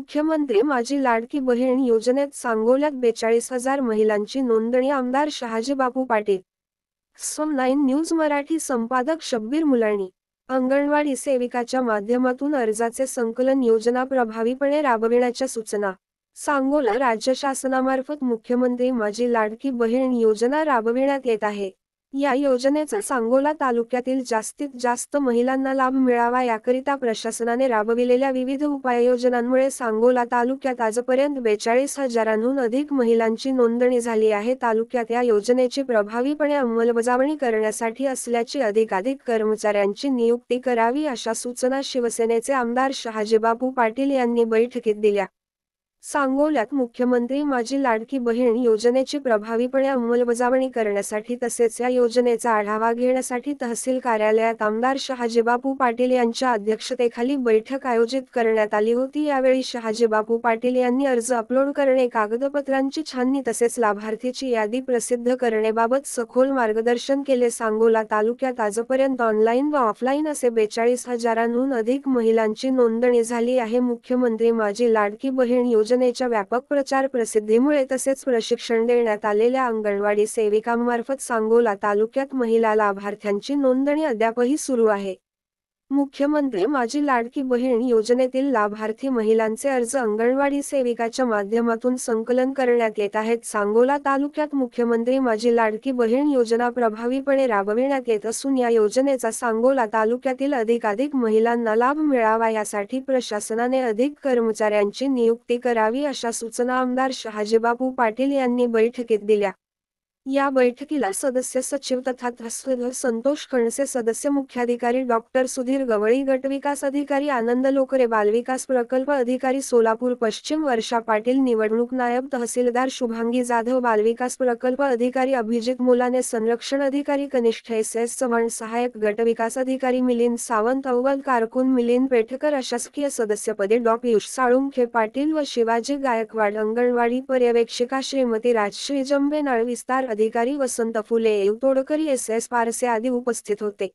मुख्यमंत्री माझी लाडकी बहीण योजनेत सांगोल्यात 42,000 महिलांची नोंदणी. आमदार शहाजीबापू पाटील. सम-9 न्यूज मराठी संपादक शब्बीर मुलाणी. अंगणवाडी सेविकाच्या माध्यमातून अर्जाचे संकलन योजना प्रभावीपणे राबविण्याच्या सूचना. सांगोला. राज्य शासनामार्फत मुख्यमंत्री माझी लाडकी बहीण योजना राबविण्यात येत आहे. या योजनेचा सांगोला तालुक्यातील जास्तीत जास्त महिलांना लाभ मिळावा याकरिता प्रशासनाने राबविलेल्या विविध उपाययोजनांमुळे सांगोला तालुक्यात आजपर्यंत 42,000हून अधिक महिलांची नोंदणी झाली आहे. तालुक्यात या योजनेची प्रभावीपणे अंमलबजावणी करण्यासाठी असल्याची अधिकाधिक कर्मचाऱ्यांची नियुक्ती करावी अशा सूचना शिवसेनेचे आमदार शहाजीबापू पाटील यांनी बैठकीत दिल्या. सांगोल्यात मुख्यमंत्री माझी लाडकी बहीण योजनेची प्रभावीपणे अंमलबजावणी करण्यासाठी तसेच या योजनेचा आढावा घेण्यासाठी तहसील कार्यालयात आमदार शहाजीबापू पाटील यांच्या अध्यक्षतेखाली बैठक आयोजित करण्यात आली होती. यावेळी शहाजीबापू पाटील यांनी अर्ज अपलोड करणे, कागदपत्रांची छाननी तसेच लाभार्थीची यादी प्रसिद्ध करण्याबाबत सखोल मार्गदर्शन केले. सांगोला तालुक्यात आजपर्यंत ऑनलाईन व ऑफलाईन असे 42,000हून अधिक महिलांची नोंदणी झाली आहे. मुख्यमंत्री माझी लाडकी बहीण योजनेच्या व्यापक प्रचार प्रसिद्धीमुळे तसेच प्रशिक्षण देण्यात आलेल्या अंगणवाडी सेविकांमार्फत सांगोला तालुक्यात महिला लाभार्थ्यांची नोंदणी अद्यापही सुरू आहे. मुख्यमंत्री माझी लाडकी बहीण योजनेतील लाभार्थी महिलांचे अर्ज अंगणवाडी सेविकाच्या माध्यमातून संकलन करण्यात येत आहेत. सांगोला तालुक्यात मुख्यमंत्री माझी लाडकी बहीण योजना प्रभावीपणे राबविण्यात येत असून या योजनेचा सांगोला तालुक्यातील अधिकाधिक महिलांना लाभ मिळावा यासाठी प्रशासनाने अधिक कर्मचाऱ्यांची नियुक्ती करावी अशा सूचना आमदार शहाजीबापू पाटील यांनी बैठकीत दिल्या. या बैठकीला सदस्य सचिव तथा तहसीलदार संतोष खणसे, सदस्य मुख्याधिकारी डॉक्टर सुधीर गवळी, गटविकास अधिकारी आनंद लोकरे, बालविकास प्रकल्प अधिकारी सोलापूर पश्चिम वर्षा पाटील, निवडणूक नायब तहसीलदार शुभांगी जाधव, बालविकास प्रकल्प अधिकारी अभिजित मुलाने, संरक्षण अधिकारी कनिष्ठ SS चव्हाण, सहाय्यक गटविकास अधिकारी मिलिंद सावंत, अव्वल कारकून मिलिंद पेठकर, अशासकीय सदस्यपदी डॉ. पियुष साळुंखे पाटील व शिवाजी गायकवाड, अंगणवाडी पर्यवेक्षिका श्रीमती राजश्री जंबे, नळ विस्तार अधिकारी वसंत फुले, तोडकरी, SS पारसे आदी उपस्थित होते.